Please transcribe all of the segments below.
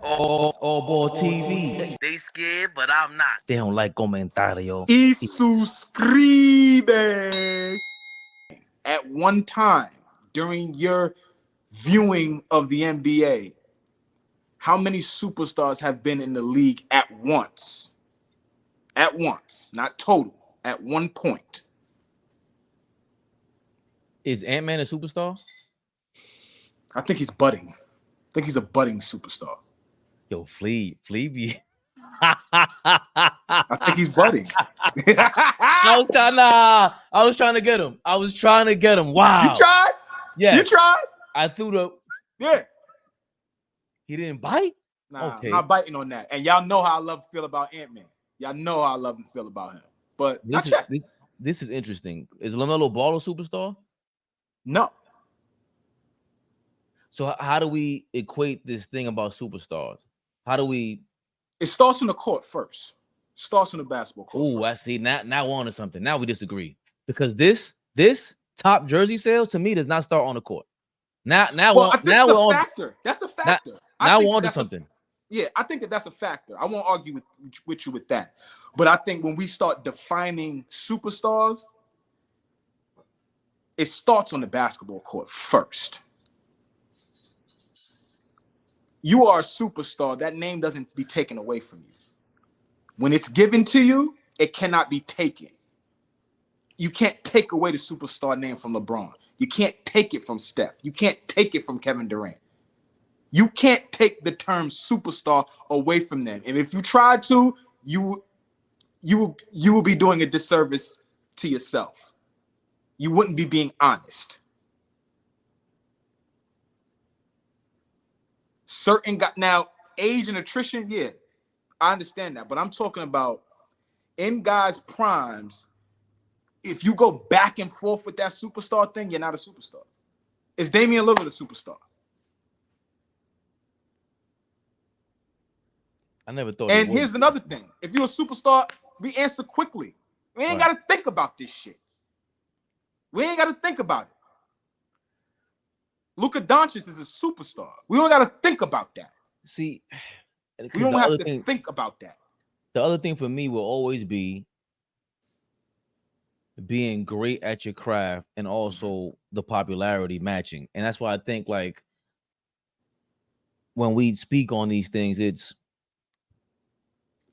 AllBall TV. They scared, but I'm not. They don't like comentario. Y suscribe. At one time during your viewing of the NBA, how many superstars have been in the league at once? At once, not total, at one point. Is Ant-Man a superstar? I think he's budding. I think he's a budding superstar. Yo, Flea be. I think he's budding. I was trying to get him. Wow. You tried? Yeah. You tried? I threw the. Yeah. He didn't bite? Nah, okay. I'm not biting on that. And y'all know how I love and feel about Ant-Man. Y'all know how I love and feel about him. But this is interesting. Is LaMelo Ball a superstar? No. So how do we equate this thing about superstars? How do we? It starts on the court first. Starts on the basketball court. Oh, I see. Now we're on to something. Now we disagree because this top jersey sales to me does not start on the court. Now we're on factor. That's a factor. Now we're on to something. Yeah, I think that's a factor. I won't argue with you with that. But I think when we start defining superstars, it starts on the basketball court first. You are a superstar. That name doesn't be taken away from you. When it's given to you, it cannot be taken. You can't take away the superstar name from LeBron. You can't take it from Steph. You can't take it from Kevin Durant. You can't take the term superstar away from them. And if you try to, you will be doing a disservice to yourself. You wouldn't be being honest. Certain guys, now age and attrition, yeah, I understand that. But I'm talking about in guys' primes, if you go back and forth with that superstar thing, you're not a superstar. Is Damian Lillard a superstar? I never thought. And here's another thing. If you're a superstar, we answer quickly. We ain't got to think about this shit. We ain't got to think about it. Luka Doncic is a superstar. We don't got to think about that. See, we don't have to think about that. The other thing for me will always be being great at your craft and also the popularity matching. And that's why I think, like, when we speak on these things, it's,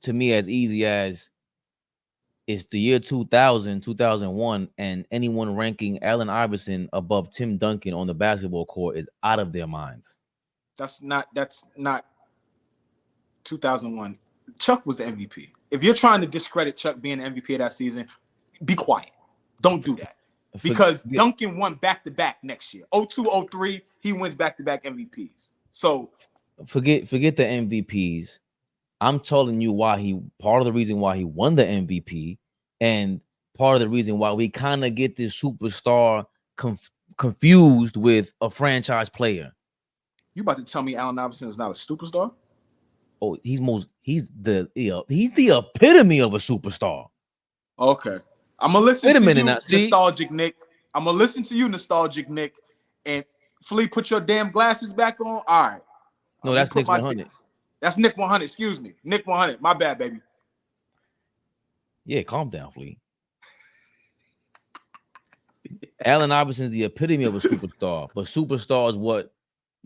to me, as easy as it's the year 2000, 2001, and anyone ranking Allen Iverson above Tim Duncan on the basketball court is out of their minds. That's not 2001. Chuck was the MVP. If you're trying to discredit Chuck being the MVP of that season, be quiet. Don't do that. Because Duncan won back-to-back next year. 02, 03, he wins back-to-back MVPs. So forget the MVPs. I'm telling you part of the reason why he won the MVP and part of the reason why we kind of get this superstar confused with a franchise player. You about to tell me Allen Iverson is not a superstar? Oh, he's the epitome of a superstar. Okay. I'm going to listen to you, Nostalgic Nick. I'm going to listen to you, Nostalgic Nick. And Flea, put your damn glasses back on. All right. No, that's Nick 100. That's Nick 100. Excuse me. Nick 100. My bad, baby. Yeah, calm down, Flea. Allen Iverson is the epitome of a superstar. But superstar is what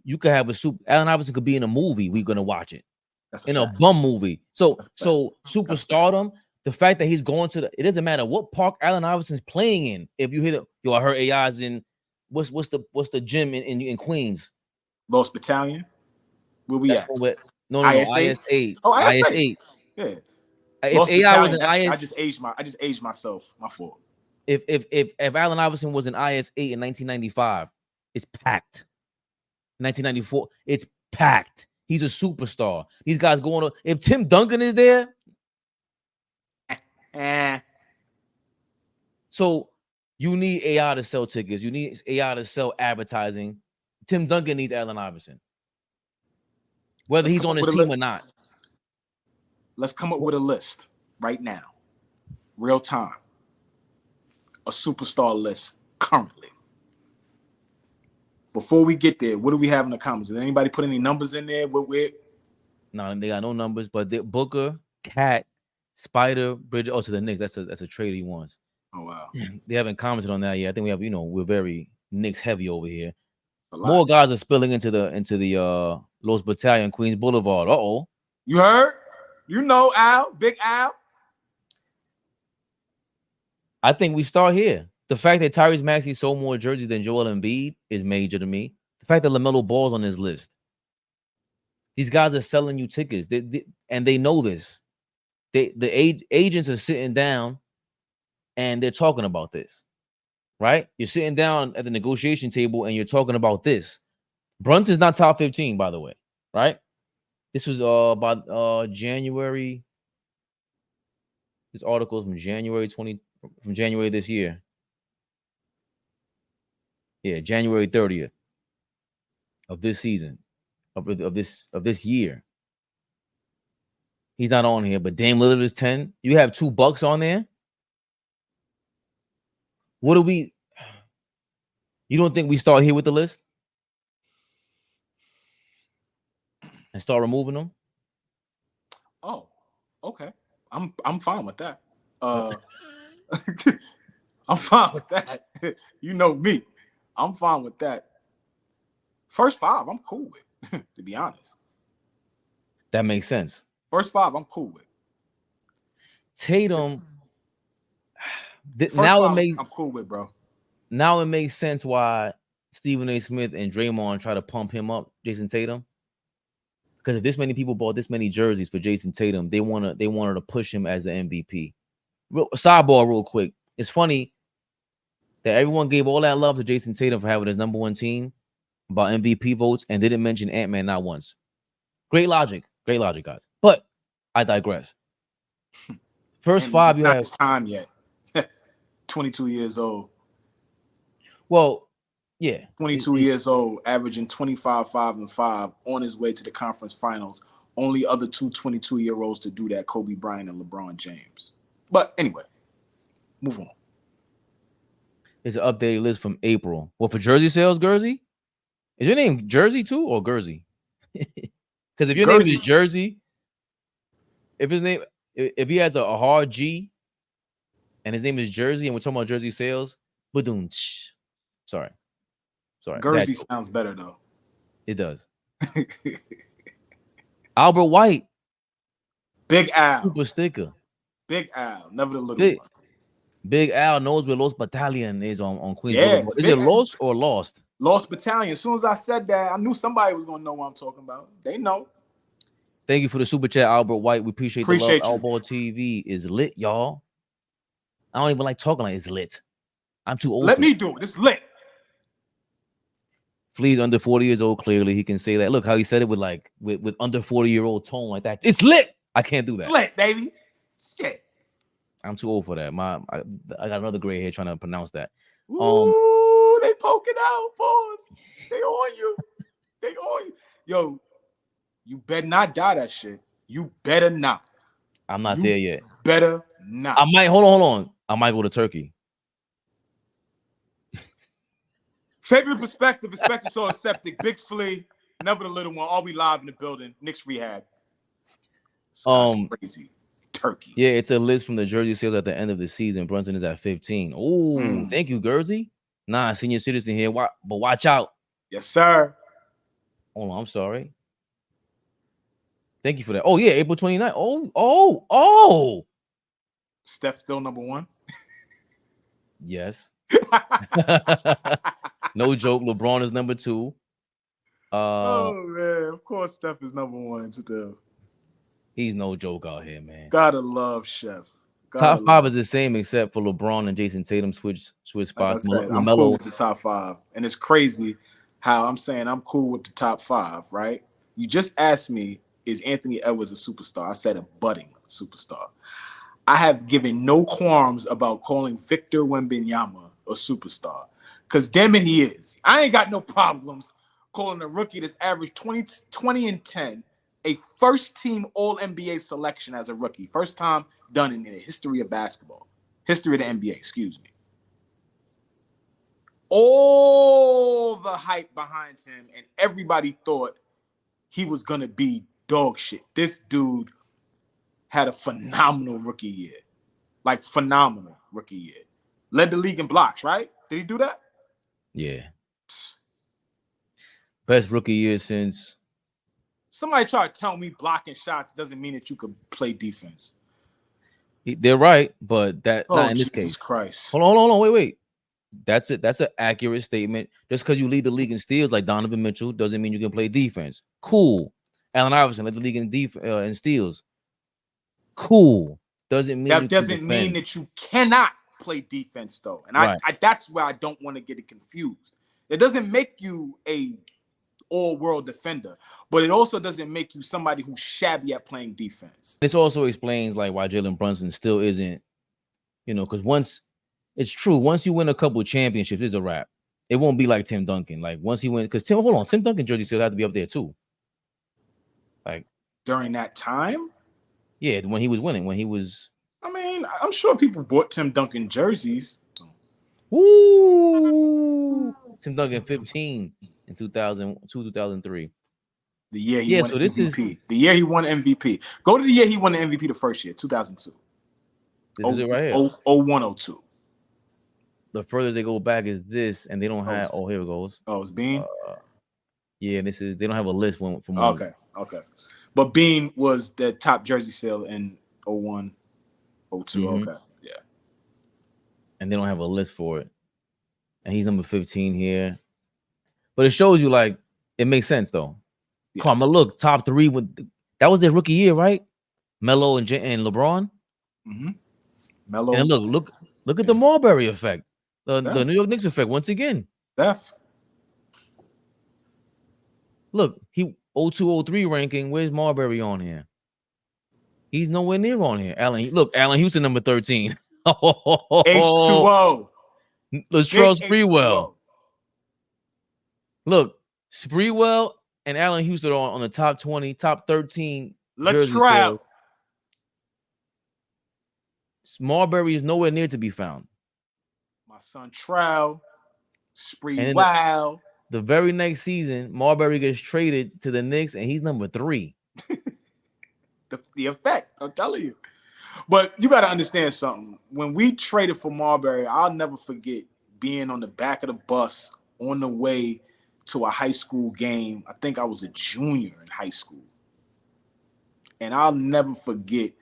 you could have Allen Iverson could be in a movie. We're going to watch it. In a bum movie. So superstardom, the fact that he's going to it doesn't matter what park Allen Iverson's playing in. If you hit I heard AI's in what's the gym in Queens? Los Battalion. Where we at? No, IS8. Oh, IS8. Yeah. If AI was an I just aged myself. My fault. If Allen Iverson was an IS8 in 1995, it's packed. 1994, it's packed. He's a superstar. These guys going to. If Tim Duncan is there, so you need AI to sell tickets. You need AI to sell advertising. Tim Duncan needs Allen Iverson, whether he's on his team or not. Let's come up with a list right now, real time. A superstar list currently. Before we get there, what do we have in the comments? Did anybody put any numbers in there? No, they got no numbers, but Booker, Cat, Spider, Bridge. Oh, to the Knicks. That's a trade he wants. Oh wow. They haven't commented on that yet. I think we have. We're very Knicks heavy over here. A lot. More guys are spilling into the Los Battalion Queens Boulevard. Uh-oh. You heard? You know Al, Big Al. I think we start here. The fact that Tyrese Maxey sold more jerseys than Joel Embiid is major to me. The fact that LaMelo Ball's on this list. These guys are selling you tickets, and they know this. The agents are sitting down, and they're talking about this, right? You're sitting down at the negotiation table, and you're talking about this. Brunson's not top 15, by the way, right? This was about January. This article is from January this year. Yeah, January 30th of this season, of this year. He's not on here, but Dame Lillard is 10. You have $2 on there. What do we? You don't think we start here with the list and start removing them? Oh, okay. I'm fine with that. I'm fine with that. You know me. I'm fine with that. First 5, I'm cool with, to be honest. That makes sense. First 5, I'm cool with. Tatum. I'm cool with, bro. Now it makes sense why Stephen A. Smith and Draymond try to pump him up, Jason Tatum. Because if this many people bought this many jerseys for Jason Tatum, they wanted to push him as the MVP. Sidebar real quick. It's funny that everyone gave all that love to Jason Tatum for having his number 1 team about MVP votes and didn't mention Ant-Man not once. Great logic, guys. But I digress. First 5 you have. It's not his time yet. 22 years old. Well, yeah. 22 years old, averaging 25, 5, and 5 on his way to the conference finals. Only other 2 22-year-olds to do that, Kobe Bryant and LeBron James. But anyway, move on. It's an updated list from April. Well, for jersey sales, Gursey? Is your name Jersey too or Gursey? Because if your name is Jersey, if he has a hard G and his name is Jersey and we're talking about jersey sales, ba-doom. Sorry. Gursey sounds better though. It does. Albert White. Big Al. Super sticker. Big Al. Never the little one. Big Al knows where Los Battalion is on Queens Boulevard. Is it Los or Lost? Lost Battalion. As soon as I said that, I knew somebody was going to know what I'm talking about. They know. Thank you for the super chat, Albert White. We appreciate the love. You. AllBall TV is lit, y'all. I don't even like talking like it's lit. I'm too old. Let me do it. It's lit. Flea's under 40 years old. Clearly, he can say that. Look how he said it with under 40-year-old tone like that. It's lit. I can't do that. Lit, baby. Shit. I'm too old for that. I got another gray hair trying to pronounce that. Ooh, they poking out, boys. They on you. They on you. Yo, you better not die that shit. You better not. I'm not there yet. Better not. I might hold on. I might go to Turkey. Fabian perspective so septic. Big Flea, never the little one. All we live in the building. Knicks Rehab. Crazy. Turkey. Yeah, it's a list from the jersey sales at the end of the season. Brunson is at 15. Oh, thank you, Gursey. Nah, senior citizen here. But watch out. Yes, sir. Hold on, I'm sorry. Thank you for that. Oh, yeah, April 29th. Oh. Steph still number 1? Yes. No joke. LeBron is number 2. Oh, man. Of course, Steph is number 1 still. He's no joke out here, man. Gotta love Chef. Top 5 is the same except for LeBron and Jason Tatum switch spots. Like I'm cool with the top 5. And it's crazy how I'm saying I'm cool with the top 5, right? You just asked me, is Anthony Edwards a superstar? I said a budding superstar. I have given no qualms about calling Victor Wembanyama a superstar. Because damn it, he is. I ain't got no problems calling a rookie that's averaged 20 and 10 a first-team All-NBA selection as a rookie. First time done in the history of basketball. History of the NBA, excuse me. All the hype behind him, and everybody thought he was going to be dog shit. This dude had a phenomenal rookie year. Like, phenomenal rookie year. Led the league in blocks, right? Did he do that? Yeah. Best rookie year since. Somebody try to tell me blocking shots doesn't mean that you could play defense. They're right, but that not in this Jesus case. Christ. Hold on, wait. That's it. That's an accurate statement. Just because you lead the league in steals like Donovan Mitchell doesn't mean you can play defense. Cool. Allen Iverson led the league in steals. Cool. Doesn't mean that doesn't mean that you cannot play defense though. And right. I that's where I don't want to get it confused. It doesn't make you a all-world defender, but it also doesn't make you somebody who's shabby at playing defense. This also explains like why Jalen Brunson still isn't, because once it's true, once you win a couple of championships, it's a wrap. It won't be like Tim Duncan. Like once he went, because Tim Duncan jersey still had to be up there too. Like during that time? Yeah, when he was winning, when he was. I mean, I'm sure people bought Tim Duncan jerseys. Woo! Tim Duncan 15 in 2003. The year he won MVP. The year he won MVP. Go to the year he won the MVP the first year, 2002. This is it right here. 0102. The further they go back is this, and they don't have. Oh, here it goes. Oh, it's Bean. Yeah, this is. They don't have a list from. Okay. But Bean was the top jersey sale in 01, 02. Mm-hmm. Okay, yeah. And they don't have a list for it. And he's number 15 here. But it shows you, like, it makes sense, though. Yeah. Come on, look, top 3. That was their rookie year, right? Melo and LeBron. Mm-hmm. Melo. And look at the Marbury effect. The New York Knicks effect, once again. Steph. Look, he 02-03 ranking. Where's Marbury on here? He's nowhere near on here. Allen Houston number 13. H2O. Latrell Sprewell. Look, Sprewell and Allen Houston are on the top 20, top 13. Latrell. Marbury is nowhere near to be found. My son Trow. Sprewell. The very next season, Marbury gets traded to the Knicks, and he's number 3. the effect, I'm telling you. But you got to understand something. When we traded for Marbury, I'll never forget being on the back of the bus on the way to a high school game. I think I was a junior in high school. And I'll never forget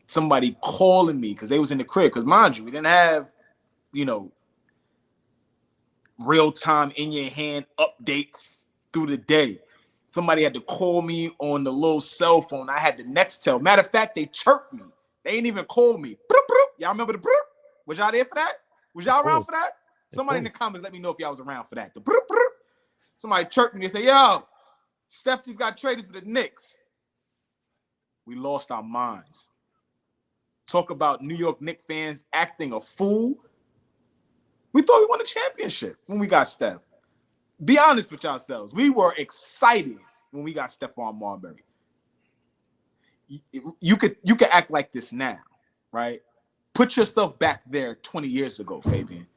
somebody calling me because they was in the crib. Because mind you, we didn't have, real-time in your hand updates through the day. Somebody had to call me on the little cell phone. I had the Nextel. Matter of fact, they chirped me. They ain't even call me. Y'all remember the broop? Was y'all there for that? Was y'all around for that? Somebody in the comments let me know if y'all was around for that. The broop. Somebody chirped me and said, yo, Steph just got traded to the Knicks. We lost our minds. Talk about New York Knicks fans acting a fool. We thought we won a championship when we got Steph. Be honest with yourselves. We were excited when we got Stephon Marbury. You could act like this now, right? Put yourself back there 20 years ago, Fabian.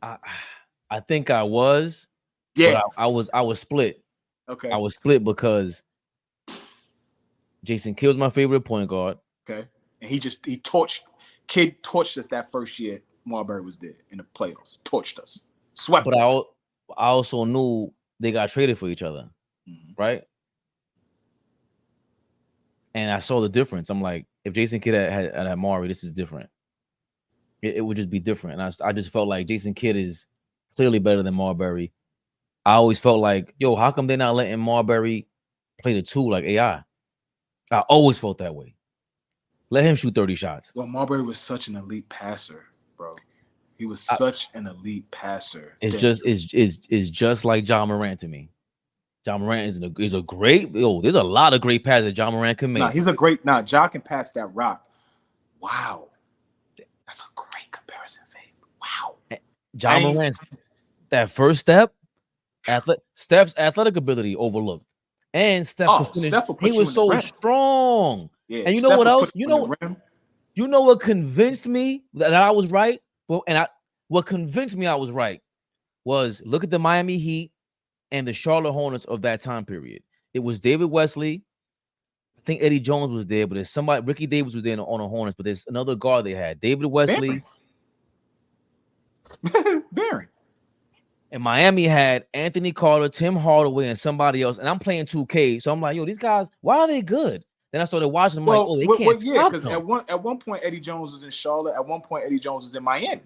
I think I was. Yeah. But I was split. Okay. I was split because Jason Kidd was my favorite point guard. Okay. And he torched us that first year. Marbury was there in the playoffs, torched us, swept us. But I also knew they got traded for each other, right? And I saw the difference. I'm like, if Jason Kidd had Marbury, this is different. It would just be different. And I just felt like Jason Kidd is clearly better than Marbury. I always felt like, yo, how come they're not letting Marbury play the 2 like AI? I always felt that way. Let him shoot 30 shots. Well, Marbury was such an elite passer. Bro, he was such an elite passer. It's just like Ja Morant to me. Ja Morant is a great. There's a lot of great passes Ja Morant can make. Ja can pass that rock. Wow, that's a great comparison, Fabe. Wow, Ja Morant's that first step, Steph's athletic ability overlooked, and Steph could finish. He was so strong. Yeah, and you know what else? You know what convinced me that I was right? What convinced me I was right was look at the Miami Heat and the Charlotte Hornets of that time period. It was David Wesley, think Eddie Jones was there, but there's somebody. Ricky Davis was there on the Hornets, but there's another guard they had, David Wesley. Barry. And Miami had Anthony Carter, Tim Hardaway, and somebody else. And I'm playing 2K, so I'm like, yo, these guys, why are they good? Then I started watching them, like, oh, they can't stop them. Because at one point Eddie Jones was in Charlotte. At one point Eddie Jones was in Miami.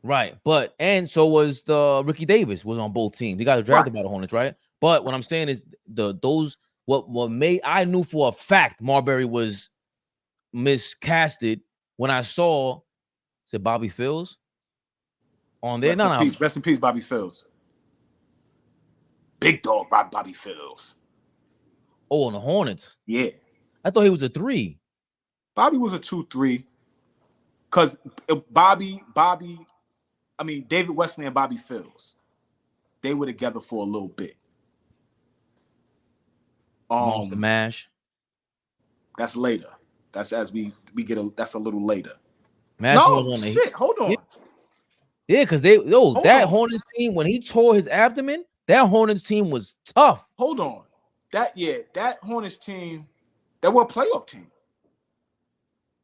Right, but and so was the Ricky Davis was on both teams. He got drafted by the Hornets, right? But what I'm saying is what made I knew for a fact Marbury was miscasted when I saw Bobby Fields on there. Rest in peace, Bobby Fields. Big dog, Bobby Fields. Oh, on the Hornets. Yeah, I thought he was a 3. Bobby was a 2-3. Because David Wesley and Bobby Fields, they were together for a little bit. Monster Mash. That's later. That's as we get that's a little later. Mash hold on. Yeah, because Hornets team, when he tore his abdomen, that Hornets team was tough. Hold on. That Hornets team, they were a playoff team.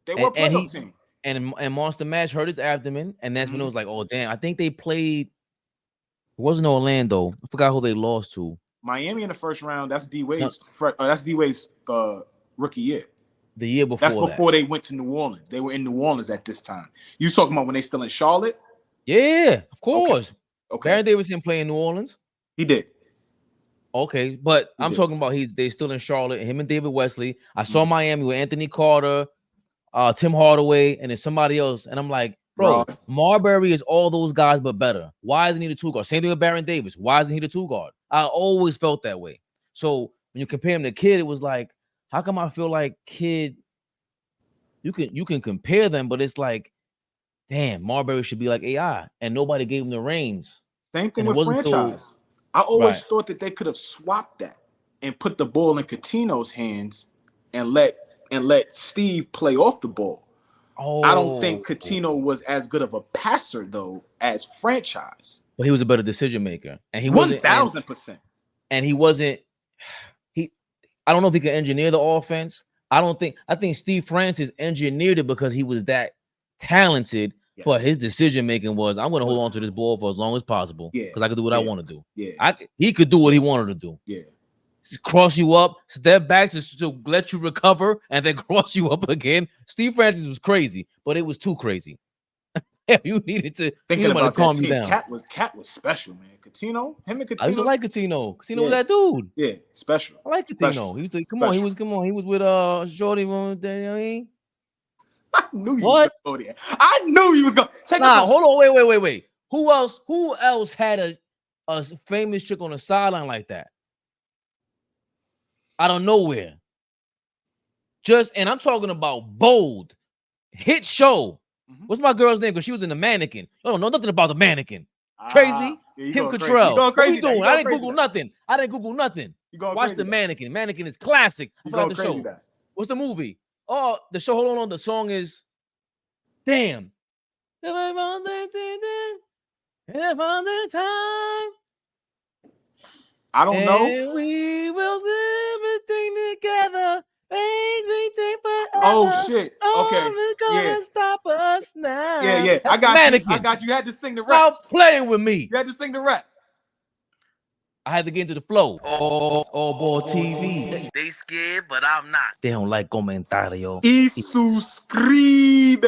They were a playoff team. And Monster Mash hurt his abdomen, and that's when it was like, oh damn! I think they played. It wasn't Orlando. I forgot who they lost to. Miami in the first round. That's D Wade's. That's D Wade's rookie year. The year before. That's before they went to New Orleans. They were in New Orleans at this time. You talking about when they still in Charlotte? Yeah, of course. Okay. Baron Davis didn't play in New Orleans. He did. Okay, but I'm talking about they still in Charlotte. Him and David Wesley. I saw Miami with Anthony Carter, Tim Hardaway, and then somebody else. And I'm like, bro, Marbury is all those guys but better. Why isn't he the 2 guard? Same thing with Baron Davis. Why isn't he the 2 guard? I always felt that way. So when you compare him to Kid, it was like, how come I feel like Kid? You can compare them, but it's like, damn, Marbury should be like AI, and nobody gave him the reins. Same thing with franchise. I always thought that they could have swapped that and put the ball in Coutinho's hands and let Steve play off the ball. I don't think Coutinho was as good of a passer though as franchise. But he was a better decision maker, and he 1,000%. And he wasn't. I don't know if he could engineer the offense. I think Steve Francis engineered it because he was that talented. Yes. But his decision making was, I'm going to hold on to this ball for as long as possible because I could do what I want to do. Yeah, he could do what he wanted to do. Yeah, cross you up, step back to let you recover, and then cross you up again. Steve Francis was crazy, but it was too crazy. You needed to thinking about calm you down. Cat was special, man. Coutinho, him and Coutinho. I used to like Coutinho. Coutinho was that dude. Yeah, special. I like Coutinho. Special. He was like, come on. He was with Shorty. You know what I mean? I knew you was going to go there. I knew you was going to take hold on. Wait. Who else had a famous chick on the sideline like that? Out of nowhere. And I'm talking about bold, hit show. What's my girl's name? Because she was in the Mannequin. I don't know nothing about the Mannequin. Crazy? Kim Cattrall. What are you doing? I didn't Google nothing. Watch the Mannequin. Mannequin is classic. I forgot the show. What's the movie? Oh, the show. Hold on. The song is damn. I don't know. We will do everything together. Oh shit. Okay. Stop us now. Yeah. I got you. You had to sing the rest. Stop playing with me. You had to sing the rest. I had to get into the flow. AllBall TV. They scared, but I'm not. They don't like comentario. Y suscribe.